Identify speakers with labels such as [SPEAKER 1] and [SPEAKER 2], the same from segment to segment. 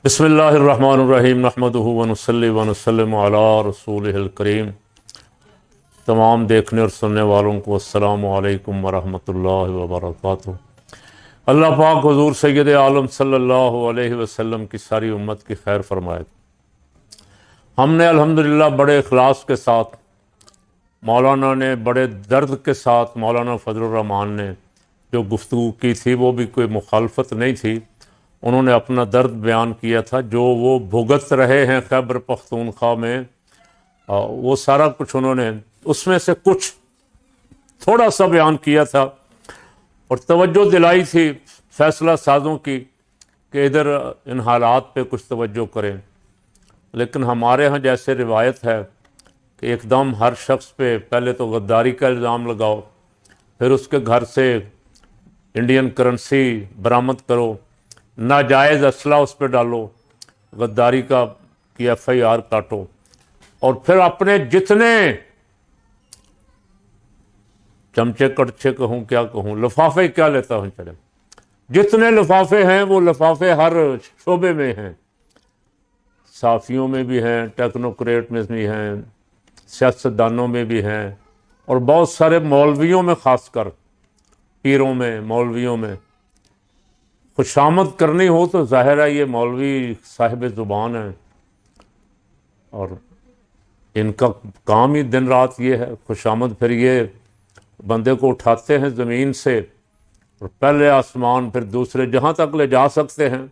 [SPEAKER 1] بسم اللہ الرحمن الرحیم نحمدہ ونصلی ونسلم علی رسولہ الکریم۔ تمام دیکھنے اور سننے والوں کو السلام علیکم ورحمۃ اللہ وبرکاتہ۔ اللہ پاک حضور سید عالم صلی اللہ علیہ وسلم کی ساری امت کی خیر فرمائے۔ ہم نے الحمدللہ بڑے اخلاص کے ساتھ مولانا نے بڑے درد کے ساتھ مولانا فضل الرحمان نے جو گفتگو کی تھی وہ بھی کوئی مخالفت نہیں تھی، انہوں نے اپنا درد بیان کیا تھا جو وہ بھگت رہے ہیں خیبر پختونخوا میں، وہ سارا کچھ انہوں نے اس میں سے کچھ تھوڑا سا بیان کیا تھا اور توجہ دلائی تھی فیصلہ سازوں کی کہ ادھر ان حالات پہ کچھ توجہ کریں۔ لیکن ہمارے ہاں جیسے روایت ہے کہ ایک دم ہر شخص پہ پہلے تو غداری کا الزام لگاؤ، پھر اس کے گھر سے انڈین کرنسی برآمد کرو، ناجائز اسلحہ اس پہ ڈالو، غداری کی ایف آئی آر کاٹو، اور پھر اپنے جتنے چمچے کڑچے کہوں کیا کہوں، لفافے کیا لیتا ہوں چلے، جتنے لفافے ہیں وہ لفافے ہر شعبے میں ہیں، صحافیوں میں بھی ہیں، ٹیکنوکریٹ میں بھی ہیں، سیاستدانوں میں بھی ہیں، اور بہت سارے مولویوں میں، خاص کر پیروں میں، مولویوں میں خوشامد کرنی ہو تو ظاہر ہے یہ مولوی صاحب زبان ہیں، اور ان کا کام ہی دن رات یہ ہے خوشامد۔ پھر یہ بندے کو اٹھاتے ہیں زمین سے اور پہلے آسمان پھر دوسرے جہاں تک لے جا سکتے ہیں۔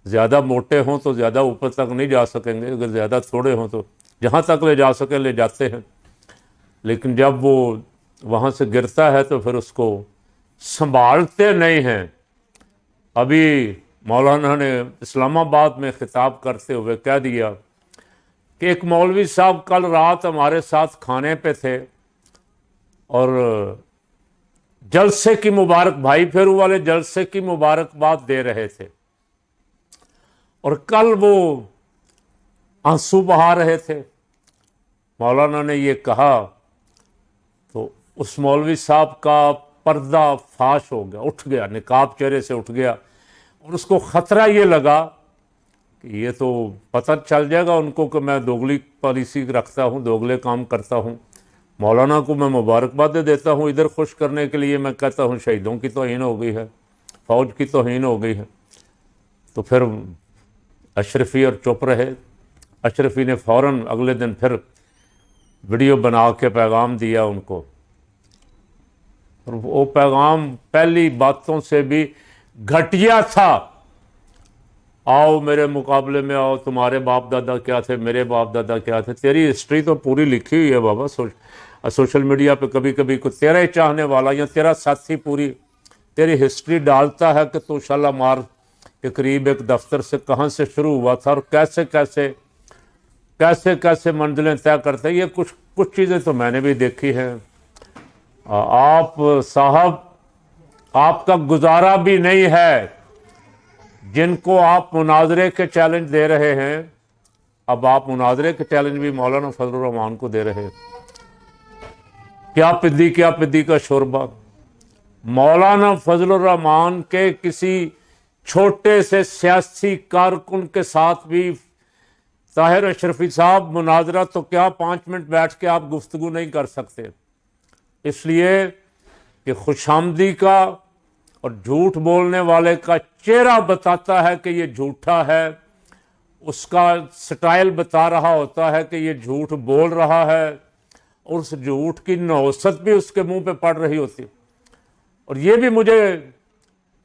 [SPEAKER 1] زیادہ موٹے ہوں تو زیادہ اوپر تک نہیں جا سکیں گے، اگر زیادہ تھوڑے ہوں تو جہاں تک لے جا سکیں لے جاتے ہیں، لیکن جب وہ وہاں سے گرتا ہے تو پھر اس کو سنبھالتے نہیں ہیں۔ ابھی مولانا نے اسلام آباد میں خطاب کرتے ہوئے کہہ دیا کہ ایک مولوی صاحب کل رات ہمارے ساتھ کھانے پہ تھے اور جلسے کی مبارک، بھائی پھیرو والے جلسے کی مبارکباد دے رہے تھے، اور کل وہ آنسو بہا رہے تھے۔ مولانا نے یہ کہا تو اس مولوی صاحب کا پردہ فاش ہو گیا، اٹھ گیا، نقاب چہرے سے اٹھ گیا، اور اس کو خطرہ یہ لگا کہ یہ تو پتہ چل جائے گا ان کو کہ میں دوگلی پالیسی رکھتا ہوں، دوگلے کام کرتا ہوں۔ مولانا کو میں مبارکبادیں دیتا ہوں ادھر خوش کرنے کے لیے، میں کہتا ہوں شہیدوں کی توہین ہو گئی ہے، فوج کی توہین ہو گئی ہے۔ تو پھر اشرفی اور چپ رہے۔ اشرفی نے فوراً اگلے دن پھر ویڈیو بنا کے پیغام دیا ان کو، اور وہ پیغام پہلی باتوں سے بھی گھٹیا تھا۔ آؤ میرے مقابلے میں آؤ، تمہارے باپ دادا کیا تھے، میرے باپ دادا کیا تھے، تیری ہسٹری تو پوری لکھی ہوئی ہے بابا۔ سوشل میڈیا پہ کبھی کبھی کوئی تیرا ہی چاہنے والا یا تیرا ساتھی پوری تیری ہسٹری ڈالتا ہے کہ تو شالامار کے قریب ایک دفتر سے کہاں سے شروع ہوا تھا اور کیسے کیسے منزلیں طے کرتے۔ یہ کچھ چیزیں تو میں نے بھی دیکھی ہیں۔ آپ صاحب، آپ کا گزارا بھی نہیں ہے۔ جن کو آپ مناظرے کے چیلنج دے رہے ہیں، اب آپ مناظرے کے چیلنج بھی مولانا فضل الرحمان کو دے رہے ہیں۔ کیا پدی کا شوربہ۔ مولانا فضل الرحمان کے کسی چھوٹے سے سیاسی کارکن کے ساتھ بھی طاہر اشرفی صاحب مناظرہ تو کیا 5 منٹ بیٹھ کے آپ گفتگو نہیں کر سکتے، اس لیے کہ خوش آمدی کا اور جھوٹ بولنے والے کا چہرہ بتاتا ہے کہ یہ جھوٹا ہے، اس کا سٹائل بتا رہا ہوتا ہے کہ یہ جھوٹ بول رہا ہے، اور اس جھوٹ کی نحوست بھی اس کے منہ پہ پڑ رہی ہوتی۔ اور یہ بھی مجھے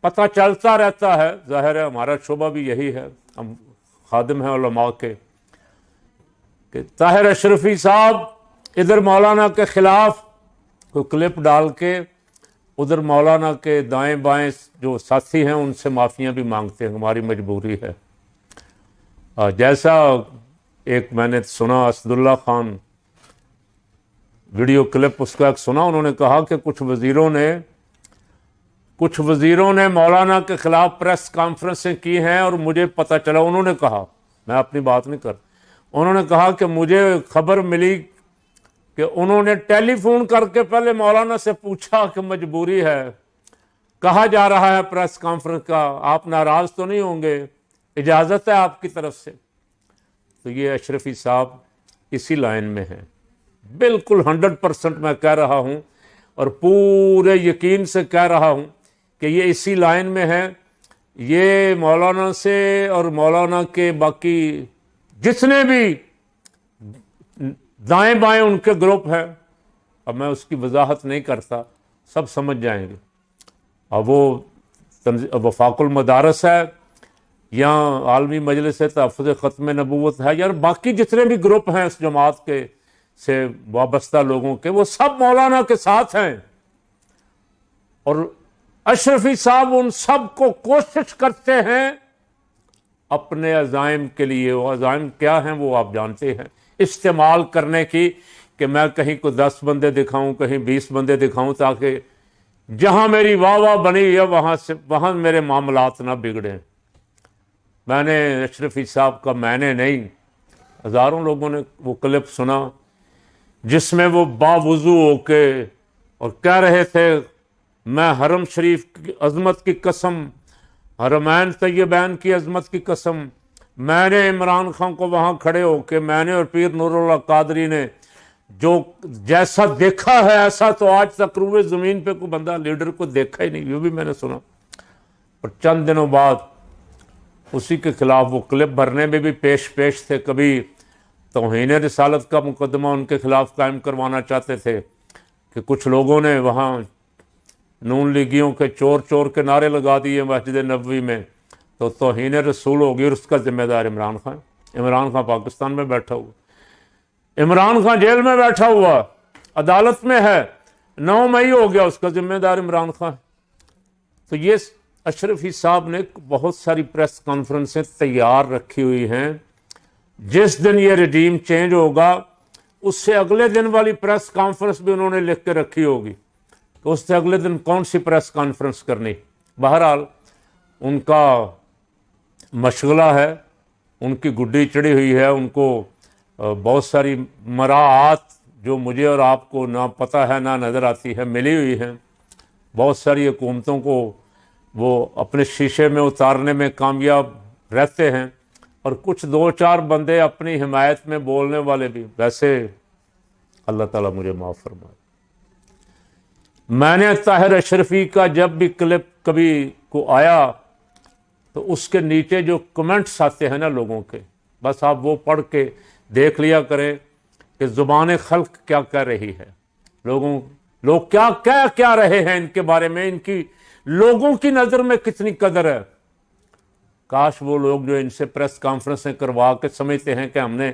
[SPEAKER 1] پتہ چلتا رہتا ہے، ظاہر ہے ہمارا شعبہ بھی یہی ہے، ہم خادم ہیں علماء کے، کہ طاہر اشرفی صاحب ادھر مولانا کے خلاف کوئی کلپ ڈال کے ادھر مولانا کے دائیں بائیں جو ساتھی ہیں ان سے معافیاں بھی مانگتے ہیں، ہماری مجبوری ہے۔ جیسا ایک میں نے سنا، اسد اللہ خان ویڈیو کلپ اس کا ایک سنا، انہوں نے کہا کہ کچھ وزیروں نے مولانا کے خلاف پریس کانفرنسیں کی ہیں، اور مجھے پتہ چلا، انہوں نے کہا، میں اپنی بات نہیں کر، انہوں نے کہا کہ مجھے خبر ملی کہ انہوں نے ٹیلی فون کر کے پہلے مولانا سے پوچھا کہ مجبوری ہے، کہا جا رہا ہے پریس کانفرنس کا، آپ ناراض تو نہیں ہوں گے؟ اجازت ہے آپ کی طرف سے؟ تو یہ اشرفی صاحب اسی لائن میں ہیں، بالکل 100% میں کہہ رہا ہوں اور پورے یقین سے کہہ رہا ہوں کہ یہ اسی لائن میں ہے۔ یہ مولانا سے اور مولانا کے باقی جتنے بھی دائیں بائیں ان کے گروپ ہیں، اب میں اس کی وضاحت نہیں کرتا، سب سمجھ جائیں گے۔ اب وہ وفاق المدارس ہے یا عالمی مجلس تحفظ ختم نبوت ہے، یا باقی جتنے بھی گروپ ہیں اس جماعت کے سے وابستہ لوگوں کے، وہ سب مولانا کے ساتھ ہیں۔ اور اشرفی صاحب ان سب کو کوشش کرتے ہیں اپنے عزائم کے لیے، وہ عزائم کیا ہیں وہ آپ جانتے ہیں، استعمال کرنے کی، کہ میں کہیں کو 10 بندے دکھاؤں، کہیں 20 بندے دکھاؤں، تاکہ جہاں میری واہ واہ بنی ہے وہاں میرے معاملات نہ بگڑیں۔ میں نے اشرفی صاحب کا، میں نے نہیں، ہزاروں لوگوں نے وہ کلپ سنا جس میں وہ باوضو ہو کے اور کہہ رہے تھے میں حرم شریف کی عظمت کی قسم، حرمین طیبین کی عظمت کی قسم، میں نے عمران خان کو وہاں کھڑے ہو کے، میں نے اور پیر نور اللہ قادری نے جو جیسا دیکھا ہے ایسا تو آج تک روئے زمین پہ کوئی بندہ لیڈر کو دیکھا ہی نہیں، یہ بھی میں نے سنا۔ اور چند دنوں بعد اسی کے خلاف وہ کلپ بھرنے میں بھی پیش تھے، کبھی توہین رسالت کا مقدمہ ان کے خلاف قائم کروانا چاہتے تھے کہ کچھ لوگوں نے وہاں نون لیگیوں کے چور کے نعرے لگا دیے مسجد نبوی میں، تو توہین رسول ہوگی اور اس کا ذمہ دار عمران خان پاکستان میں بیٹھا ہوا، عمران خان جیل میں بیٹھا ہوا، عدالت میں ہے، 9 مئی ہو گیا، اس کا ذمہ دار عمران خان۔ تو یہ اشرفی صاحب نے بہت ساری پریس کانفرنسیں تیار رکھی ہوئی ہیں، جس دن یہ رجیم چینج ہوگا اس سے اگلے دن والی پریس کانفرنس بھی انہوں نے لکھ کے رکھی ہوگی کہ اس سے اگلے دن کون سی پریس کانفرنس کرنی۔ بہرحال ان کا مشغلہ ہے، ان کی گڈی چڑھی ہوئی ہے، ان کو بہت ساری مراعات جو مجھے اور آپ کو نہ پتہ ہے نہ نظر آتی ہے ملی ہوئی ہیں۔ بہت ساری حکومتوں کو وہ اپنے شیشے میں اتارنے میں کامیاب رہتے ہیں، اور کچھ 2-4 بندے اپنی حمایت میں بولنے والے بھی۔ ویسے اللہ تعالیٰ مجھے معاف فرمائے، میں نے طاہر اشرفی کا جب بھی کلپ کبھی کو آیا تو اس کے نیچے جو کمنٹس آتے ہیں نا لوگوں کے، بس آپ وہ پڑھ کے دیکھ لیا کریں کہ زبان خلق کیا کہہ رہی ہے، لوگ کیا رہے ہیں ان کے بارے میں، ان کی لوگوں کی نظر میں کتنی قدر ہے۔ کاش وہ لوگ جو ان سے پریس کانفرنسیں کروا کے سمجھتے ہیں کہ ہم نے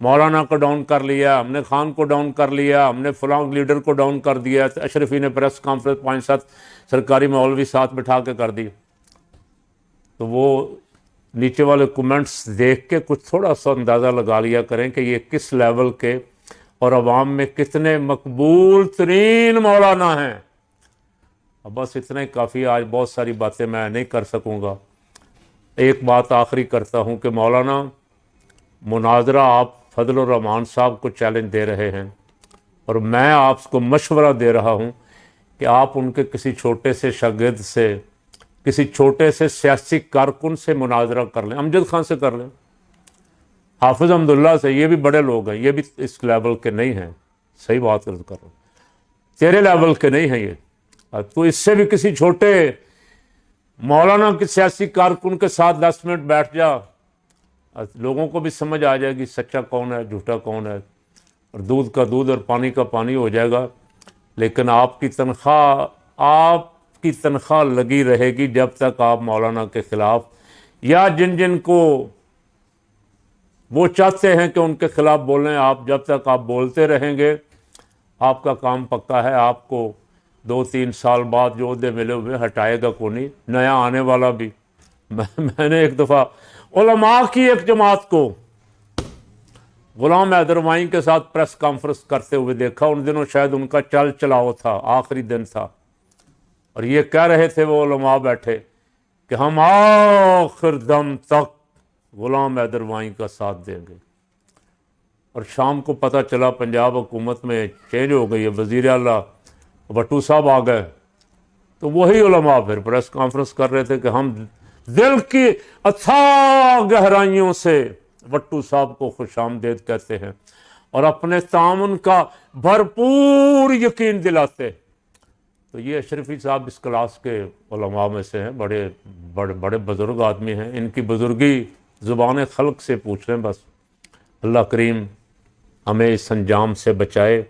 [SPEAKER 1] مولانا کو ڈاؤن کر لیا، ہم نے خان کو ڈاؤن کر لیا، ہم نے فلاں لیڈر کو ڈاؤن کر دیا، اشرفی نے پریس کانفرنس 5-7 سرکاری مولوی ساتھ بٹھا کے کر دی، تو وہ نیچے والے کمنٹس دیکھ کے کچھ تھوڑا سا اندازہ لگا لیا کریں کہ یہ کس لیول کے اور عوام میں کتنے مقبول ترین مولانا ہیں۔ اب بس اتنا ہی کافی، آج بہت ساری باتیں میں نہیں کر سکوں گا۔ ایک بات آخری کرتا ہوں کہ مولانا مناظرہ آپ فضل الرحمان صاحب کو چیلنج دے رہے ہیں، اور میں آپ کو مشورہ دے رہا ہوں کہ آپ ان کے کسی چھوٹے سے شاگرد سے، کسی چھوٹے سے سیاسی کارکن سے مناظرہ کر لیں، امجد خان سے کر لیں، حافظ حمداللہ سے، یہ بھی بڑے لوگ ہیں، یہ بھی اس لیول کے نہیں ہیں، صحیح بات کر رہا ہوں، تیرے لیول کے نہیں ہیں یہ، تو اس سے بھی کسی چھوٹے مولانا کے سیاسی کارکن کے ساتھ 10 منٹ بیٹھ جا، لوگوں کو بھی سمجھ آ جائے گی سچا کون ہے جھوٹا کون ہے، اور دودھ کا دودھ اور پانی کا پانی ہو جائے گا۔ لیکن آپ کی تنخواہ لگی رہے گی جب تک آپ مولانا کے خلاف، یا جن کو وہ چاہتے ہیں کہ ان کے خلاف بولیں، آپ جب تک آپ بولتے رہیں گے آپ کا کام پکا ہے، آپ کو 2-3 سال بعد جو عہدے ملے ہوئے ہٹائے گا کوئی نہیں، نیا آنے والا بھی۔ میں نے ایک دفعہ علماء کی ایک جماعت کو غلام حیدر وائیں کے ساتھ پریس کانفرنس کرتے ہوئے دیکھا، ان دنوں شاید ان کا چلاؤ تھا، آخری دن تھا، اور یہ کہہ رہے تھے وہ علماء بیٹھے کہ ہم آخر دم تک غلام حیدر وائیں کا ساتھ دیں گے، اور شام کو پتہ چلا پنجاب حکومت میں چینج ہو گئی ہے، وزیر اعلیٰ بھٹو صاحب آ گئے، تو وہی علماء پھر پریس کانفرنس کر رہے تھے کہ ہم دل کی اتھاہ گہرائیوں سے وٹو صاحب کو خوش آمدید کہتے ہیں اور اپنے تعاون کا بھرپور یقین دلاتے۔ تو یہ اشرفی صاحب اس کلاس کے علماء میں سے ہیں، بڑے بڑے بڑے بزرگ آدمی ہیں، ان کی بزرگی زبان خلق سے پوچھ رہے ہیں بس۔ اللہ کریم ہمیں اس انجام سے بچائے۔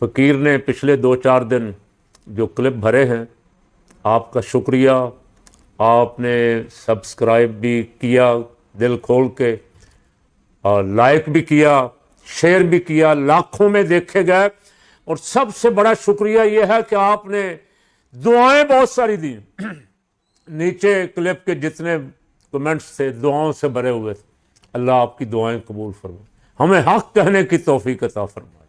[SPEAKER 1] فقیر نے پچھلے 2-4 دن جو کلپ بھرے ہیں، آپ کا شکریہ، آپ نے سبسکرائب بھی کیا دل کھول کے، اور لائک بھی کیا، شیئر بھی کیا، لاکھوں میں دیکھے گئے، اور سب سے بڑا شکریہ یہ ہے کہ آپ نے دعائیں بہت ساری دی۔ نیچے کلپ کے جتنے کمنٹس تھے دعاؤں سے بھرے ہوئے تھے۔ اللہ آپ کی دعائیں قبول فرمائے، ہمیں حق کہنے کی توفیق عطا فرمائے۔